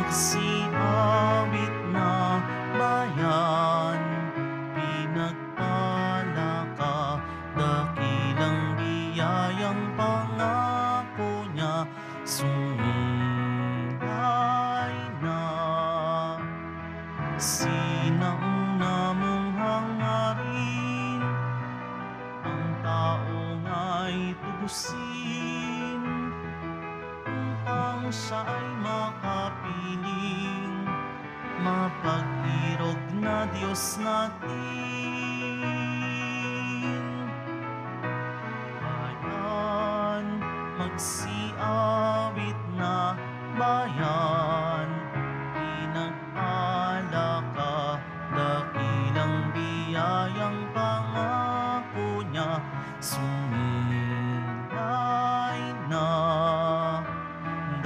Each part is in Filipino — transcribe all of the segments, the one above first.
magsiawit na bayan, pinagpala ka, dakilang biyayang pangako niya, sumilay na. Sinauna mong hangarin, ang tao nga'y tubusin, upang siya'y makapiling, mapag-irog na Diyos natin. Bayan, magsiawit na bayan, pinagpala ka, dakilang biyayang pangako niya, sumilay na.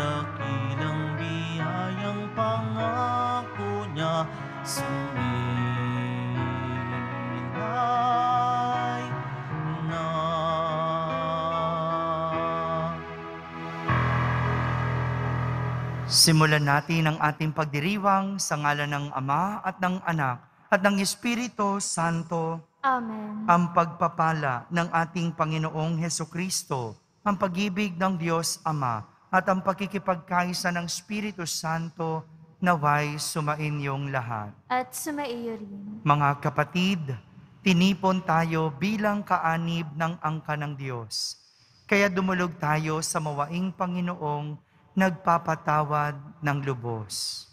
Dakilang biyayang pangako niya, sumilay na. Simulan natin ang ating pagdiriwang sa ngalan ng Ama at ng Anak at ng Espiritu Santo. Amen. Ang pagpapala ng ating Panginoong Hesukristo, ang pag-ibig ng Diyos Ama at ang pakikipagkaisa ng Espiritu Santo naway sumainyong lahat. At sumaiyo rin. Mga kapatid, tinipon tayo bilang kaanib ng angka ng Diyos. Kaya dumulog tayo sa mawaing Panginoong nagpapatawad ng lubos.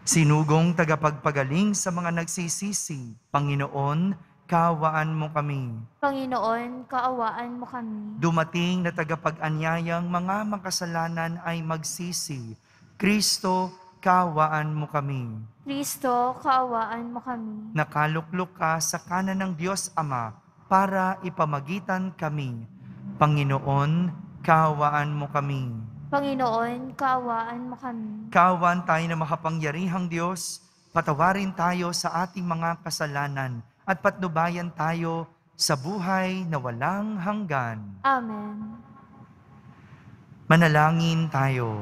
Sinugong tagapagpagaling sa mga nagsisisi, Panginoon, kaawaan mo kami. Panginoon, kaawaan mo kami. Dumating na tagapag-anyayang mga makasalanan ay magsisi, Kristo, kaawaan mo kami. Kristo, kaawaan mo kami. Nakaluklok ka sa kanan ng Diyos Ama para ipamagitan kami. Panginoon, kaawaan mo kami. Panginoon, kaawaan mo kami. Kaawaan tayo na makapangyarihang Diyos, patawarin tayo sa ating mga kasalanan at patnubayan tayo sa buhay na walang hanggan. Amen. Manalangin tayo.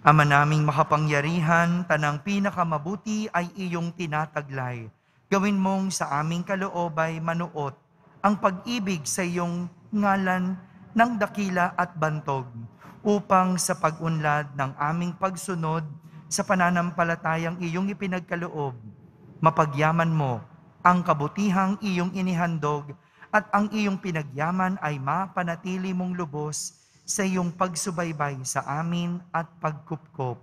Ama naming makapangyarihan, tanang pinakamabuti ay iyong tinataglay. Gawin mong sa aming kaloobay manuot ang pag-ibig sa iyong ngalan ng dakila at bantog, upang sa pag-unlad ng aming pagsunod sa pananampalatayang iyong ipinagkaloob, mapagyaman mo ang kabutihang iyong inihandog at ang iyong pinagyaman ay mapanatili mong lubos sa iyong pagsubaybay sa amin at pagkupkop.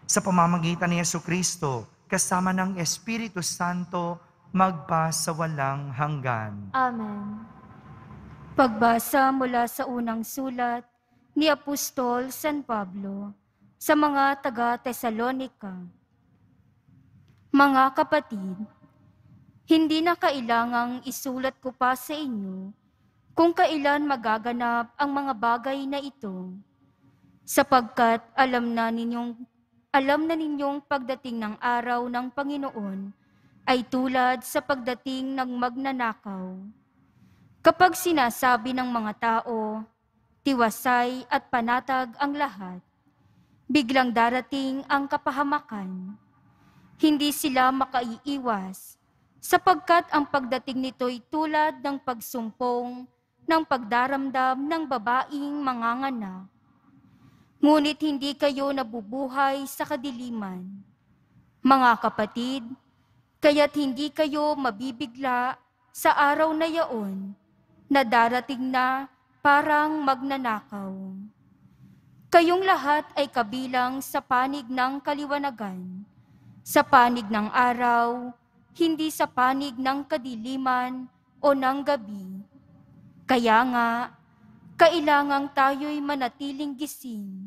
Sa pamamagitan ni Jesucristo, kasama ng Espiritu Santo, magpa sa walang hanggan. Amen. Pagbasa mula sa unang sulat ni Apostol San Pablo sa mga taga-Tesalonika. Mga kapatid, hindi na kailangang isulat ko pa sa inyo kung kailan magaganap ang mga bagay na ito, sapagkat alam na ninyong pagdating ng araw ng Panginoon ay tulad sa pagdating ng magnanakaw. Kapag sinasabi ng mga tao, tiwasay at panatag ang lahat, biglang darating ang kapahamakan. Hindi sila makaiiwas, sapagkat ang pagdating nito'y tulad ng pagsumpong ng pagdaramdam ng babaing manganganak. Ngunit hindi kayo nabubuhay sa kadiliman. Mga kapatid, kaya't hindi kayo mabibigla sa araw na yaon, na darating na parang magnanakaw. Kayong lahat ay kabilang sa panig ng kaliwanagan, sa panig ng araw, hindi sa panig ng kadiliman o ng gabi. Kaya nga, kailangang tayo'y manatiling gising,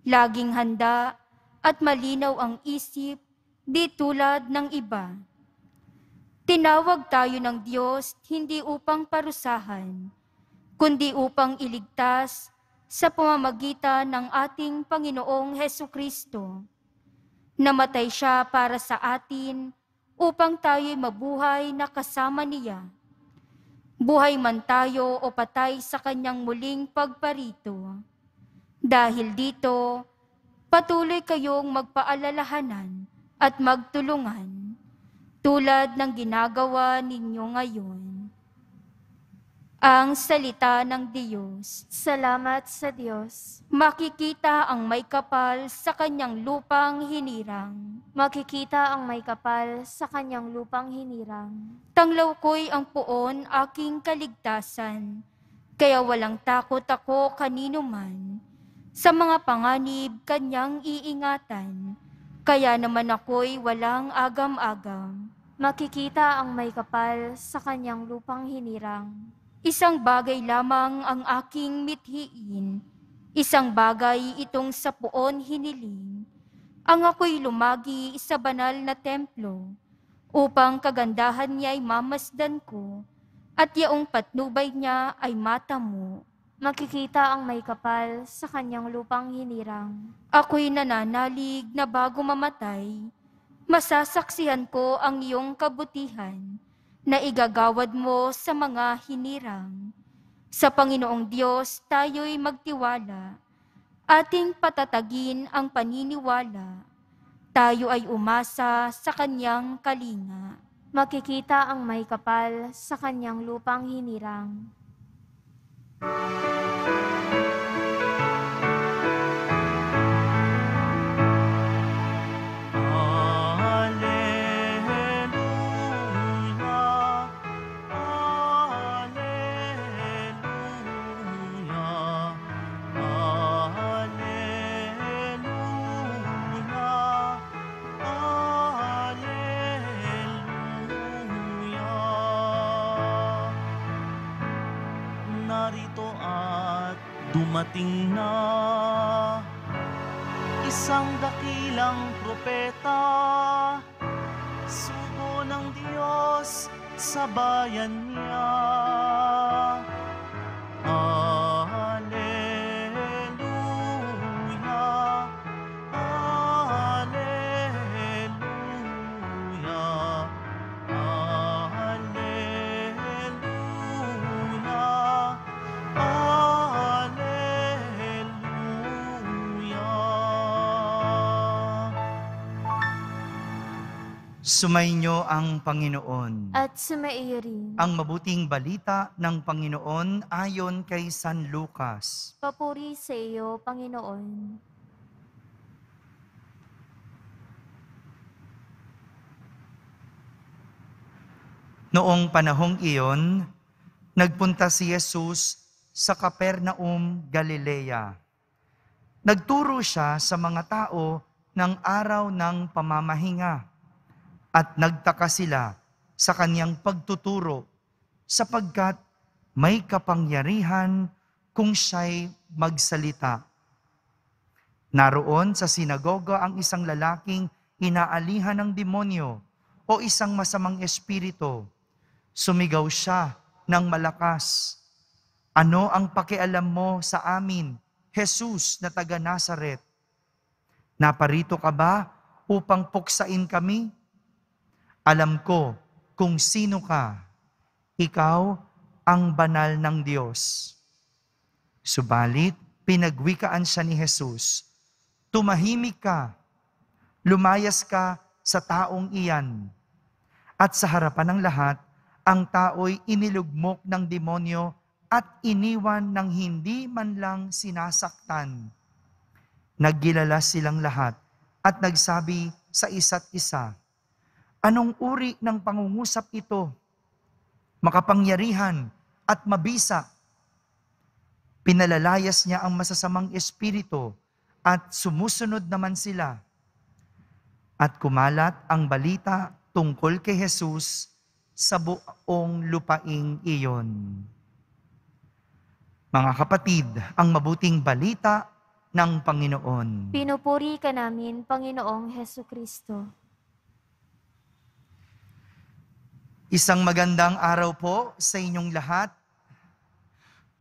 laging handa at malinaw ang isip, di tulad ng iba. Tinawag tayo ng Diyos hindi upang parusahan, kundi upang iligtas sa pamamagitan ng ating Panginoong Hesukristo. Namatay siya para sa atin upang tayo'y mabuhay na kasama niya. Buhay man tayo o patay sa kanyang muling pagparito. Dahil dito, patuloy kayong magpaalalahanan at magtulungan tulad ng ginagawa ninyo ngayon. Ang salita ng Diyos. Salamat sa Diyos. Makikita ang may kapal sa kanyang lupang hinirang. Makikita ang may kapal sa kanyang lupang hinirang. Tanglaw ko'y ang puon aking kaligtasan, kaya walang takot ako kanino man. Sa mga panganib kanyang iingatan, kaya naman ako'y walang agam-agam. Makikita ang may kapal sa kanyang lupang hinirang. Isang bagay lamang ang aking mithiin, isang bagay itong sa puon hiniling. Ang ako'y lumagi sa banal na templo, upang kagandahan niya'y mamasdan ko, at yaong patnubay niya ay matamo. Makikita ang may kapal sa kanyang lupang hinirang. Ako'y nananalig na bago mamatay, masasaksihan ko ang iyong kabutihan, na igagawad mo sa mga hinirang. Sa Panginoong Diyos tayo'y magtiwala, ating patatagin ang paniniwala. Tayo ay umasa sa kanyang kalinga. Makikita ang may kapal sa kanyang lupang hinirang. Alleluia, Alleluia, Alleluia. Narito at dumating na isang dakilang propeta, sugo ng Diyos sa bayan niya. Alleluia, Alleluia, Alleluia, Alleluia. Sumainyo ang Panginoon. At sumaiyo rin. Ang mabuting balita ng Panginoon ayon kay San Lucas. Papuri sa iyo, Panginoon. Noong panahong iyon, nagpunta si Jesus sa Capernaum, Galilea. Nagturo siya sa mga tao ng araw ng pamamahinga at nagtaka sila sa kanyang pagtuturo sapagkat may kapangyarihan kung siya'y magsalita. Naroon sa sinagoga ang isang lalaking inaalihan ng demonyo o isang masamang espiritu. Sumigaw siya ng malakas, "Ano ang pakialam mo sa amin, Jesus na taga Nazaret? Naparito ka ba upang puksain kami? Alam ko kung sino ka. Ikaw ang banal ng Diyos." Subalit, pinagwikaan siya ni Jesus, "Tumahimik ka, lumayas ka sa taong iyan." At sa harapan ng lahat, ang tao'y inilugmok ng demonyo at iniwan ng hindi man lang sinasaktan. Naggilala silang lahat at nagsabi sa isa't isa, "Anong uri ng pangungusap ito? Makapangyarihan at mabisa." Pinalalayas niya ang masasamang espiritu at sumusunod naman sila. At kumalat ang balita tungkol kay Jesus sa buong lupaing iyon. Mga kapatid, ang mabuting balita ng Panginoon. Pinupuri ka namin, Panginoong Hesukristo. Isang magandang araw po sa inyong lahat.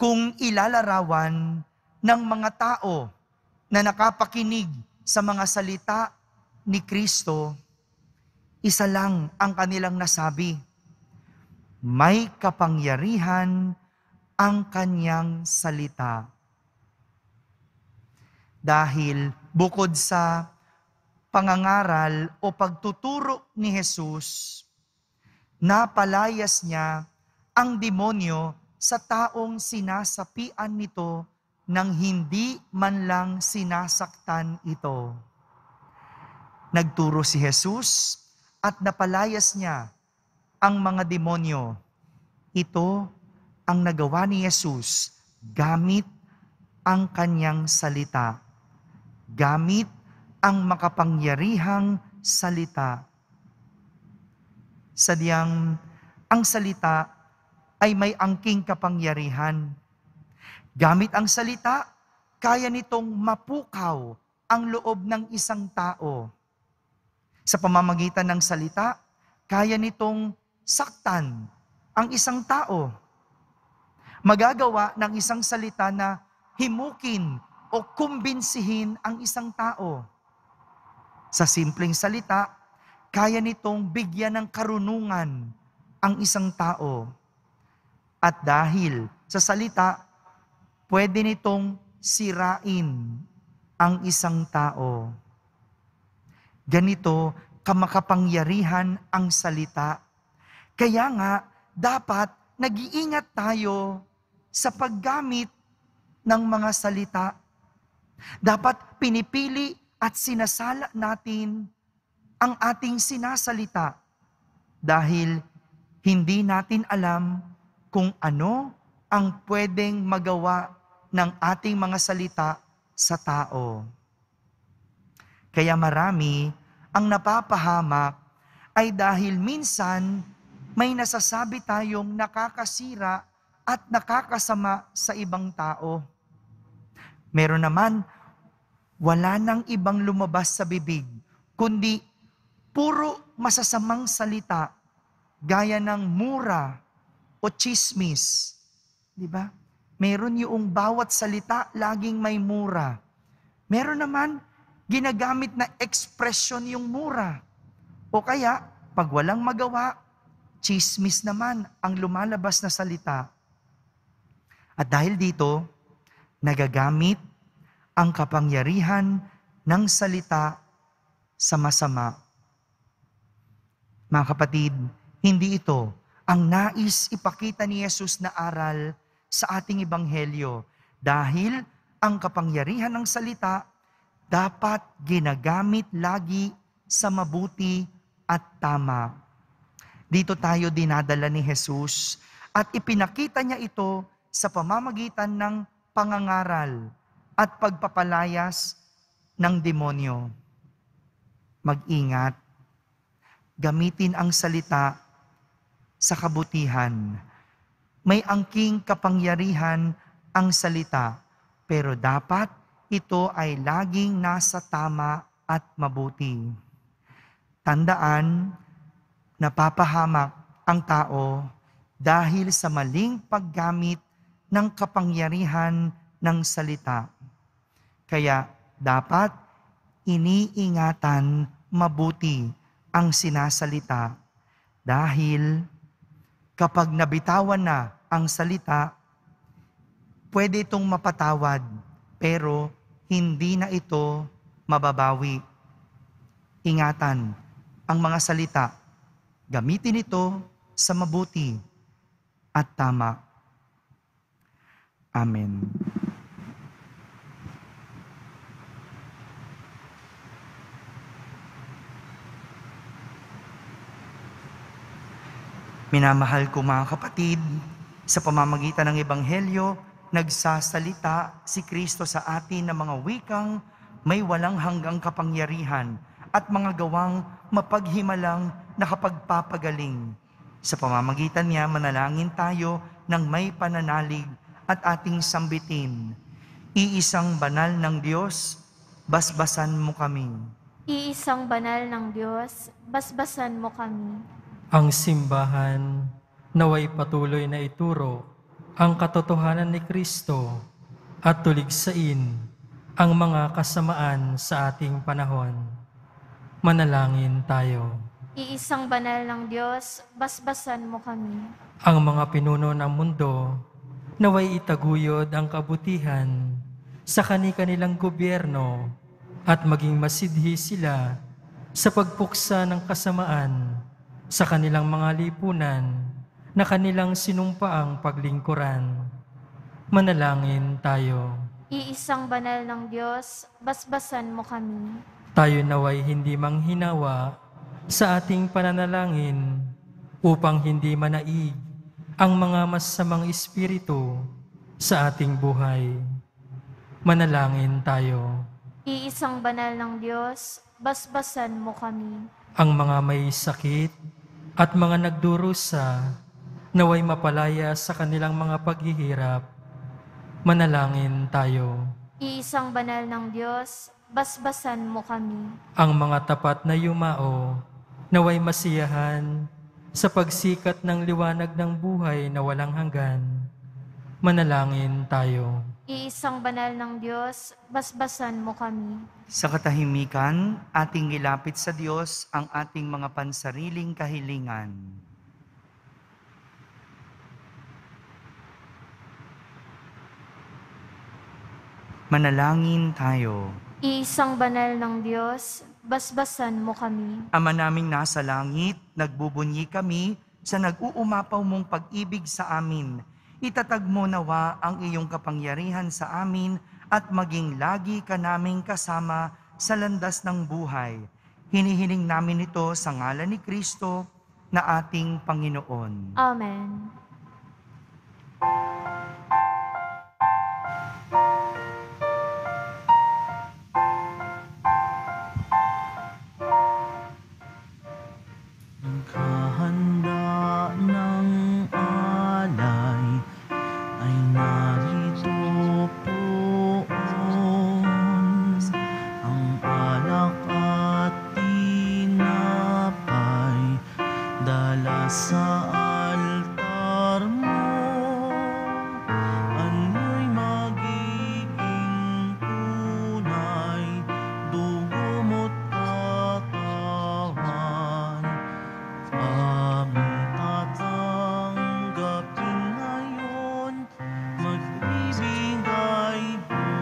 Kung ilalarawan ng mga tao na nakapakinig sa mga salita ni Kristo, isa lang ang kanilang nasabi: may kapangyarihan ang kanyang salita. Dahil bukod sa pangangaral o pagtuturo ni Jesus, napalayas niya ang demonyo sa taong sinasapian nito nang hindi man lang sinasaktan ito. Nagturo si Jesus at napalayas niya ang mga demonyo. Ito ang nagawa ni Jesus gamit ang kanyang salita. Gamit ang makapangyarihang salita. Sadyang ang salita ay may angking kapangyarihan. Gamit ang salita, kaya nitong mapukaw ang loob ng isang tao. Sa pamamagitan ng salita, kaya nitong saktan ang isang tao. Magagawa ng isang salita na himukin o kumbinsihin ang isang tao. Sa simpleng salita, kaya nitong bigyan ng karunungan ang isang tao. At dahil sa salita, pwede nitong sirain ang isang tao. Ganito kamakapangyarihan ang salita. Kaya nga, dapat nag-iingat tayo sa paggamit ng mga salita. Dapat pinipili at sinasala natin ang ating sinasalita dahil hindi natin alam kung ano ang pwedeng magawa ng ating mga salita sa tao. Kaya marami ang napapahamak ay dahil minsan may nasasabi tayong nakakasira at nakakasama sa ibang tao. Meron naman, wala nang ibang lumabas sa bibig, kundi puro masasamang salita, gaya ng mura o chismis. Di ba? Meron yung bawat salita, laging may mura. Meron naman, ginagamit na ekspresyon yung mura. O kaya, pag walang magawa, chismis naman ang lumalabas na salita. At dahil dito, nagagamit ang kapangyarihan ng salita sa masama. Mga kapatid, hindi ito ang nais ipakita ni Jesus na aral sa ating ebanghelyo. Dahil ang kapangyarihan ng salita dapat ginagamit lagi sa mabuti at tama. Dito tayo dinadala ni Jesus at ipinakita niya ito sa pamamagitan ng pangangaral at pagpapalayas ng demonyo. Mag-ingat, gamitin ang salita sa kabutihan. May angking kapangyarihan ang salita, pero dapat ito ay laging nasa tama at mabuti. Tandaan, napapahamak ang tao dahil sa maling paggamit ng kapangyarihan ng salita. Kaya dapat iniingatan mabuti ang sinasalita dahil kapag nabitawan na ang salita, pwede itong mapatawad pero hindi na ito mababawi. Ingatan ang mga salita. Gamitin ito sa mabuti at tama. Amen. Minamahal ko mga kapatid, sa pamamagitan ng Ebanghelyo, nagsasalita si Kristo sa atin ng mga wikang may walang hanggang kapangyarihan at mga gawang mapaghimalang nakapagpapagaling. Sa pamamagitan niya, manalangin tayo ng may pananalig at ating sambitin. Iisang banal ng Diyos, basbasan mo kami. Iisang banal ng Diyos, basbasan mo kami. Ang simbahan naway patuloy na ituro ang katotohanan ni Kristo at tuligsain ang mga kasamaan sa ating panahon. Manalangin tayo. Iisang banal ng Diyos, basbasan mo kami. Ang mga pinuno ng mundo naway itaguyod ang kabutihan sa kani-kanilang gobyerno at maging masidhi sila sa pagpuksa ng kasamaan sa kanilang mga lipunan na kanilang sinumpaang paglingkuran. Manalangin tayo. Iisang banal ng Diyos, basbasan mo kami. Tayo naway hindi manghinawa sa ating pananalangin upang hindi manaig ang mga masamang espiritu sa ating buhay. Manalangin tayo. Iisang banal ng Diyos, basbasan mo kami. Ang mga may sakit at mga nagdurusa naway mapalaya sa kanilang mga paghihirap. Manalangin tayo. Iisang banal ng Diyos, basbasan mo kami. Ang mga tapat na yumao naway masiyahan sa pagsikat ng liwanag ng buhay na walang hanggan. Manalangin tayo. Iisang banal ng Diyos, basbasan mo kami. Sa katahimikan, ating ilapit sa Diyos ang ating mga pansariling kahilingan. Manalangin tayo. Iisang banal ng Diyos, basbasan mo kami. Ama naming nasa langit, nagbubunyi kami sa nag-uumapaw mong pag-ibig sa amin. Itatag mo nawa ang iyong kapangyarihan sa amin at maging lagi ka naming kasama sa landas ng buhay. Hinihiling namin ito sa ngalan ni Kristo na ating Panginoon. Amen. Handa ng alay ay narito poon. Ang alak at tinapay dala sa altar mo. Ano'y magiging tunay, dugo mo't katawan. Aming tatanggapin ngayon, magbibigay buhay.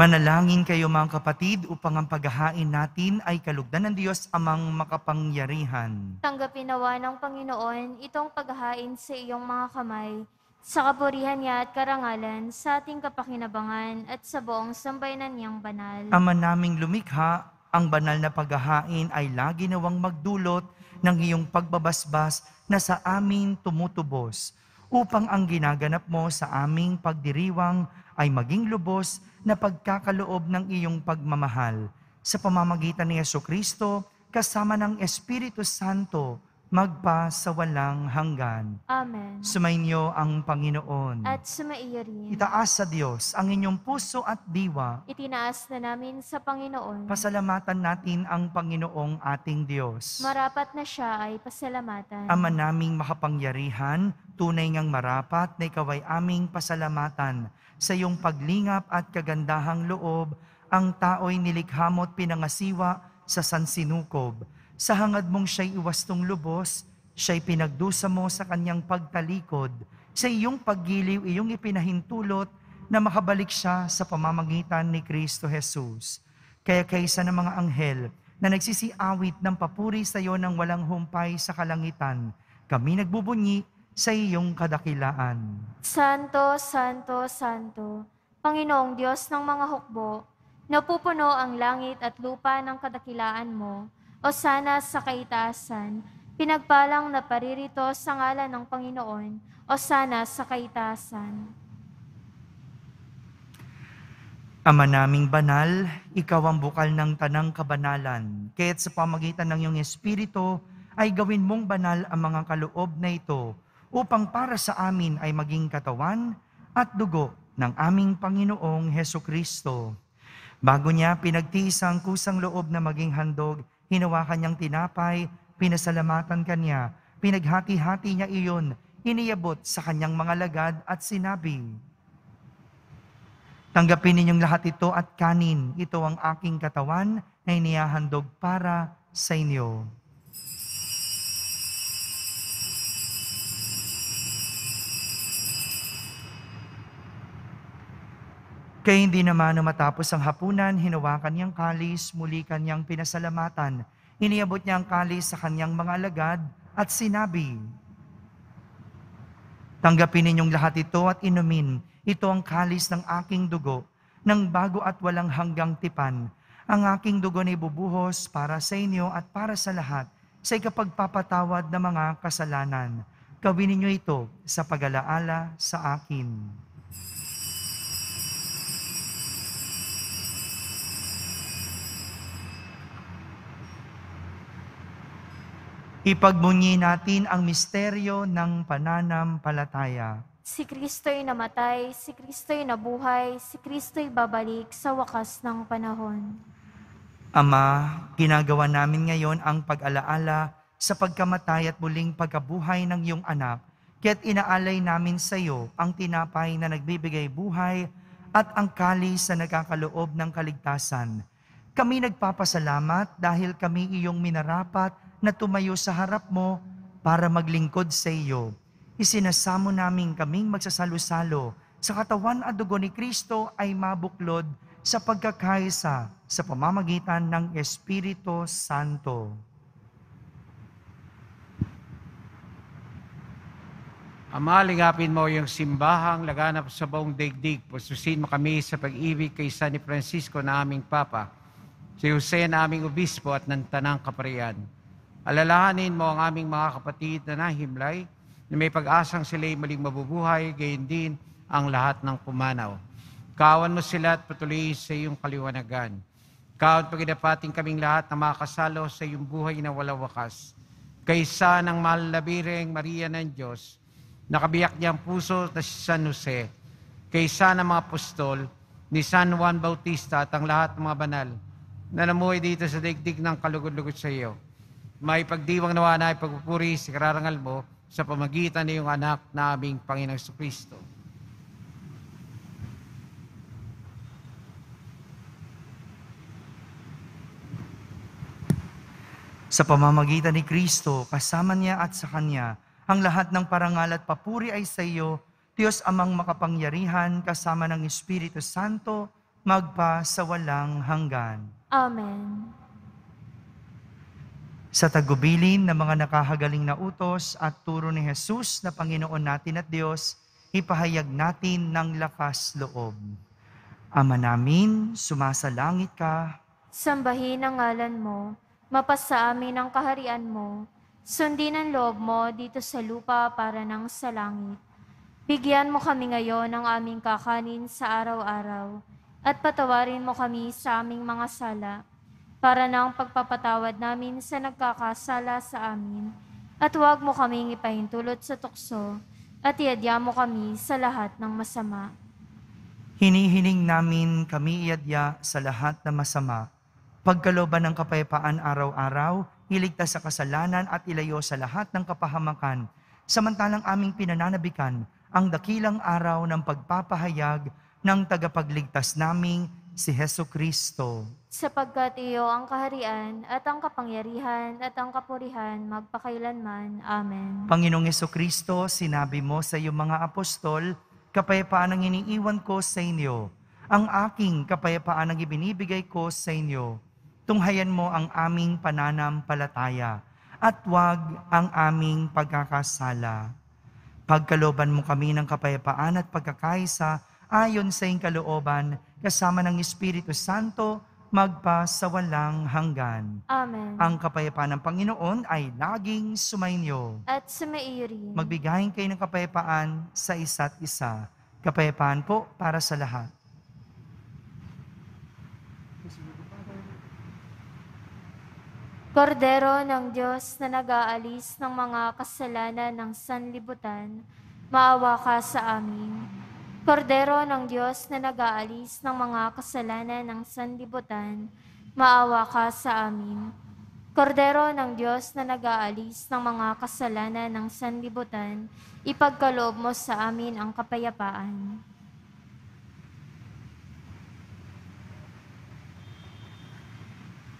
Manalangin kayo mga kapatid upang ang paghahain natin ay kalugdan ng Diyos amang makapangyarihan. Tanggapin nawa ng Panginoon itong paghahain sa iyong mga kamay, sa kapurihan niya at karangalan, sa ating kapakinabangan at sa buong sambayanan niyang banal. Ama naming lumikha, ang banal na paghahain ay lagi nawang magdulot ng iyong pagbabasbas na sa amin tumutubos, upang ang ginaganap mo sa aming pagdiriwang ay maging lubos na pagkakaloob ng iyong pagmamahal. Sa pamamagitan ni Jesucristo, kasama ng Espiritu Santo, magpa sa walang hanggan. Amen. Sumainyo ang Panginoon. At sumaiyo rin. Itaas sa Diyos ang inyong puso at diwa. Itinaas na namin sa Panginoon. Pasalamatan natin ang Panginoong ating Diyos. Marapat na siya ay pasalamatan. Ama naming makapangyarihan, tunay ngang marapat na ikaw ay aming pasalamatan. Sa iyong paglingap at kagandahang loob, ang tao'y nilikha mo't pinangasiwa sa sansinukob. Sa hangad mong siya'y iwastong lubos, siya'y pinagdusa mo sa kanyang pagtalikod. Sa iyong paggiliw, iyong ipinahintulot na makabalik siya sa pamamagitan ni Kristo Jesus. Kaya kaysa ng mga anghel na nagsisiawit ng papuri sa iyo ng walang humpay sa kalangitan, kami nagbubunyi sa iyong kadakilaan. Santo, Santo, Santo, Panginoong Diyos ng mga hukbo, napupuno ang langit at lupa ng kadakilaan mo, o sana sa kaitaasan, pinagpalang na paririto sa ngalan ng Panginoon, o sana sa kaitaasan. Ama naming banal, ikaw ang bukal ng tanang kabanalan, kaya't sa pamagitan ng iyong Espiritu ay gawin mong banal ang mga kaloob na ito, upang para sa amin ay maging katawan at dugo ng aming Panginoong Hesukristo. Bago niya pinagtiis ang kusang loob na maging handog, hinawakan niyang tinapay, pinasalamatan kanya, pinaghati-hati niya iyon, iniyabot sa kanyang mga lagad at sinabi, "Tanggapin ninyong lahat ito at kanin, ito ang aking katawan na inihahandog para sa inyo. Kaya hindi naman na matapos ang hapunan, hinawakan niyang kalis, muli kanyang pinasalamatan. Iniabot niya ang kalis sa kanyang mga alagad at sinabi, "Tanggapin ninyong lahat ito at inumin. Ito ang kalis ng aking dugo, ng bago at walang hanggang tipan. Ang aking dugo na ibubuhos para sa inyo at para sa lahat, sa ikapagpapatawad ng mga kasalanan. Gawin ninyo ito sa pag-alaala sa akin." Ipagbunyi natin ang misteryo ng pananampalataya. Si Kristo'y namatay, si Kristo'y nabuhay, si Kristo'y babalik sa wakas ng panahon. Ama, ginagawa namin ngayon ang pag-alaala sa pagkamatay at muling pagkabuhay ng iyong anak, kaya't inaalay namin sa iyo ang tinapay na nagbibigay buhay at ang kalis na nagkakaloob ng kaligtasan. Kami nagpapasalamat dahil kami iyong minarapat na tumayo sa harap mo para maglingkod sa iyo. Isinasamo namin kaming magsasalo-salo sa katawan at dugo ni Kristo ay mabuklod sa pagkakaisa sa pamamagitan ng Espiritu Santo. Ama, lingapin mo yung simbahang laganap sa buong daigdig. Pususin mo kami sa pag-ibig kay San Francisco na aming Papa, si Jose na aming Obispo at ng Tanang Kaparian. Alalahanin mo ang aming mga kapatid na nahimlay, na may pag-asang sila'y muling mabubuhay, gayon din ang lahat ng pumanaw. Kawan mo sila at patuloy sa iyong kaliwanagan. Kawan pagdapating kaming lahat na makasalo sa iyong buhay na walang wakas. Kaysa ng mahal na Birheng Maria ng Diyos, nakabiyak niyang puso na si San Jose, kaysa ng mga apostol, ni San Juan Bautista at ang lahat ng mga banal, na namuhay dito sa daigdig ng kalugod-lugod sa iyo. May pagdiwang nawa na ipagpupuri sa kararangal mo sa pamagitan ng iyong anak na aming Panginoong Kristo. Sa pamamagitan ni Kristo, kasama niya at sa Kanya, ang lahat ng parangal at papuri ay sa iyo, Diyos Amang makapangyarihan, kasama ng Espiritu Santo, magpa sa walang hanggan. Amen. Sa tagubilin ng mga nakahagaling na utos at turo ni Jesus na Panginoon natin at Diyos, ipahayag natin ng lakas loob. Ama namin, sumasalangit ka. Sambahin ang ngalan mo, mapasa amin ang kaharian mo, sundin ang loob mo dito sa lupa para nang sa langit. Bigyan mo kami ngayon ng aming kakanin sa araw-araw, at patawarin mo kami sa aming mga sala, para nang pagpapatawad namin sa nagkakasala sa amin, at huwag mo kaming ipahintulot sa tukso, at iadya mo kami sa lahat ng masama. Hinihiling namin kami iadya sa lahat ng masama, pagkalooban ng kapayapaan araw-araw, iligtas sa kasalanan at ilayo sa lahat ng kapahamakan, samantalang aming pinananabikan ang dakilang araw ng pagpapahayag ng tagapagligtas naming si Jesucristo. Sapagkat iyo ang kaharian at ang kapangyarihan at ang kapurihan magpakailanman. Amen. Panginoong Jesucristo, sinabi mo sa iyong mga apostol, kapayapaan ang iniiwan ko sa inyo. Ang aking kapayapaan ang ibinibigay ko sa inyo. Tunghayan mo ang aming pananampalataya at huwag ang aming pagkakasala. Pagkalooban mo kami ng kapayapaan at pagkakaisa ayon sa iyong kalooban, kasama ng Espiritu Santo, magpa sa walang hanggan. Amen. Ang kapayapaan ng Panginoon ay laging sumainyo. At sumaiyo rin. Magbigayin kayo ng kapayapaan sa isa't isa. Kapayapaan po para sa lahat. Kordero ng Diyos na nag-aalis ng mga kasalanan ng sanlibutan, maawa ka sa amin. Kordero ng Diyos na nag-aalis ng mga kasalanan ng sanlibutan, maawa ka sa amin. Kordero ng Diyos na nag-aalis ng mga kasalanan ng sanlibutan, ipagkaloob mo sa amin ang kapayapaan.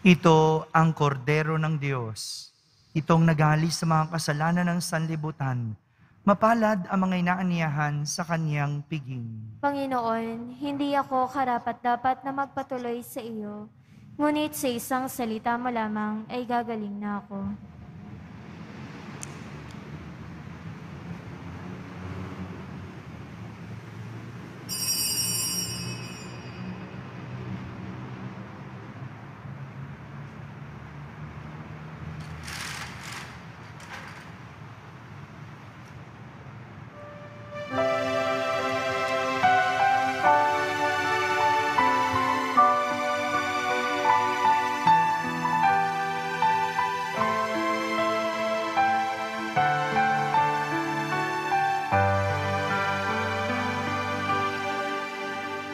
Ito ang kordero ng Diyos. Itong nagalis sa mga kasalanan ng sanlibutan. Mapalad ang mga inaaniyahan sa kaniyang piging. Panginoon, hindi ako karapat-dapat na magpatuloy sa iyo, ngunit sa isang salita mo lamang ay gagaling na ako.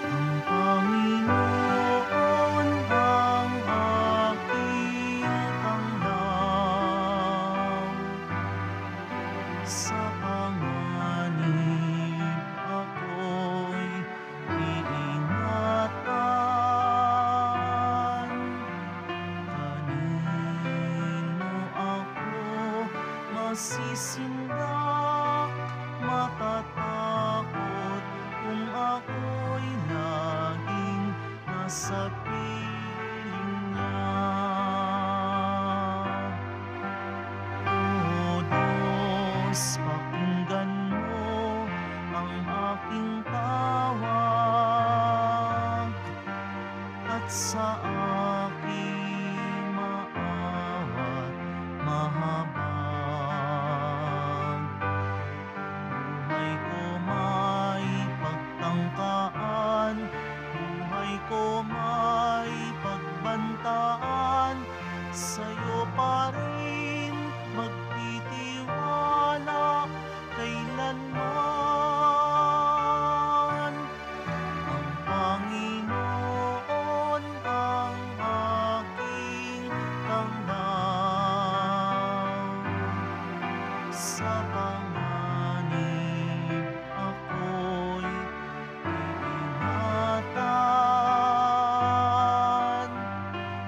Ang Panginoon ang aking tanglaw. Sa panganib ako'y iingatan. Kanino ako masisindak, matatakot kung ako'y laging nasa piling niya. O Diyos, pakinggan mo ang aking tawag at sa aking maawa't mahabag. Buhay ko may pagtangkaan, buhay ko may pagbantaan, sa'yo pa rin magtitiwala kailanman. Ang Panginoon ang aking tanglaw. Sa panganib ako'y iingatan.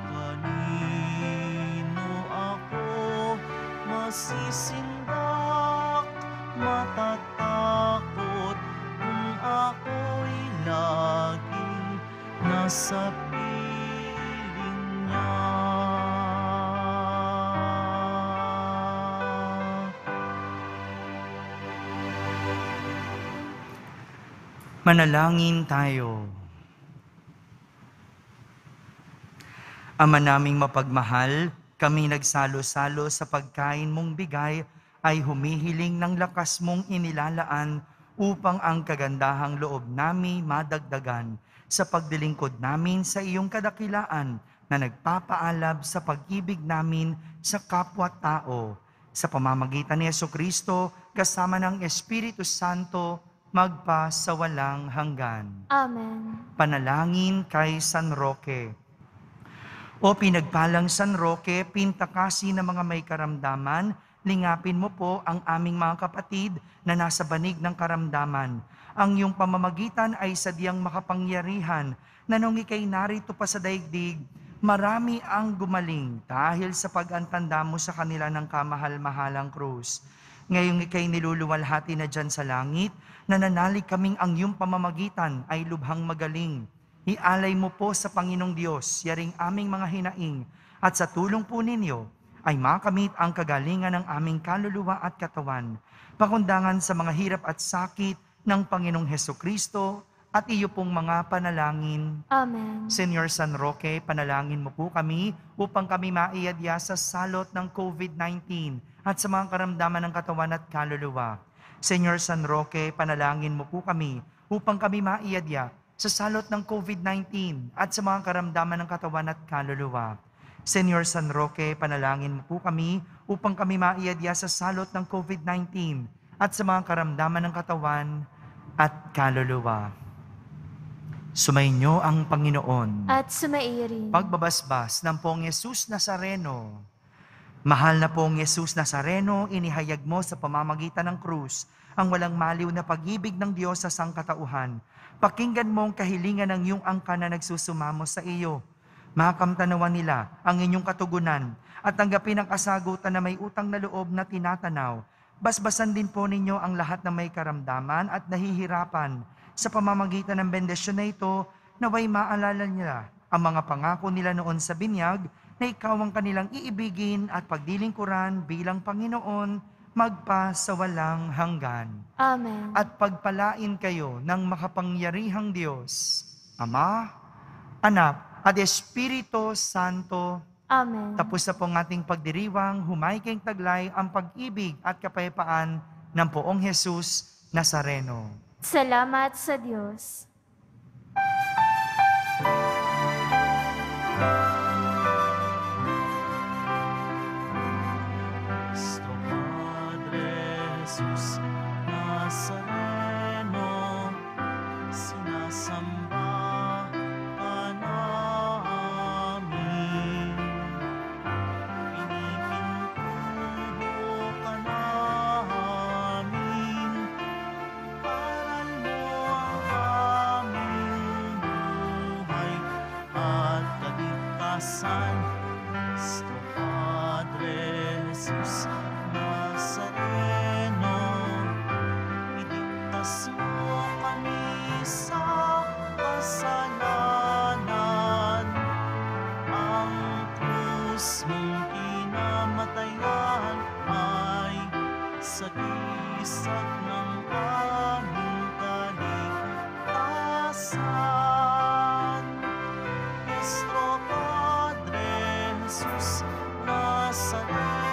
Kanino ako masisindak, matatakot kung ako'y laging nasa piling niya. Manalangin tayo. Ama naming mapagmahal, kami nagsalo-salo sa pagkain mong bigay ay humihiling ng lakas mong inilalaan upang ang kagandahang loob namin madagdagan sa pagdilingkod namin sa iyong kadakilaan na nagpapaalab sa pag-ibig namin sa kapwa-tao. Sa pamamagitan ni Jesucristo, kasama ng Espiritu Santo, magpa sa walang hanggan. Amen. Panalangin kay San Roque. O pinagpalang San Roque, pintakasi ng mga may karamdaman, lingapin mo po ang aming mga kapatid na nasa banig ng karamdaman. Ang iyong pamamagitan ay sadyang makapangyarihan na nung ikay narito pa sa daigdig, marami ang gumaling dahil sa pag-antanda mo sa kanila ng kamahal-mahalang krus. Ngayong ikay niluluwalhati na dyan sa langit, nananalig kaming ang iyong pamamagitan ay lubhang magaling. Ialay mo po sa Panginoong Diyos, yaring aming mga hinaing, at sa tulong po ninyo ay makamit ang kagalingan ng aming kaluluwa at katawan, pakundangan sa mga hirap at sakit ng Panginoong Hesukristo at iyo pong mga panalangin. Amen. Senyor San Roque, panalangin mo po kami upang kami maiadya sa salot ng COVID-19 at sa mga karamdaman ng katawan at kaluluwa. Senyor San Roque, panalangin mo po kami upang kami maiadya sa salot ng COVID-19 at sa mga karamdaman ng katawan at kaluluwa. Senyor San Roque, panalangin mo po kami upang kami maiadya sa salot ng COVID-19 at sa mga karamdaman ng katawan at kaluluwa. Sumainyo ang Panginoon. At sumairin. Pagbabasbas ng Pong Yesus Nazareno. Mahal na Pong Yesus Nazareno, inihayag mo sa pamamagitan ng krus ang walang maliw na pag-ibig ng Diyos sa sangkatauhan. Pakinggan mo ang kahilingan ng iyong angkan na nagsusumamo sa iyo. Makamtanawan nila ang inyong katugunan at tanggapin ang kasagutan na may utang na loob na tinatanaw. Basbasan din po ninyo ang lahat na may karamdaman at nahihirapan sa pamamagitan ng bendisyon na ito, naway maalala nila ang mga pangako nila noon sa binyag na ikaw ang kanilang iibigin at pagdilingkuran bilang Panginoon magpa sa walang hanggan. Amen. At pagpalain kayo ng makapangyarihang Diyos, Ama, Anak, at Espiritu Santo. Amen. Tapos na po ang ating pagdiriwang, humaykeng taglay ang pag-ibig at kapayapaan ng Poong Jesus Nazareno. Salamat sa Diyos. Nuestro Padre Jesus Nazareno, sinasamba ka namin. Pinipintuho ka namin. Aral mo ang aming buhay at kaligtasan. Nuestro Padre Jesus Nazareno, iligtas mo kami sa kasalanan. Ang krus mong pinamatayan ay sagisag ng aming kaligtasan. Nuestro Padre Jesus Nazareno,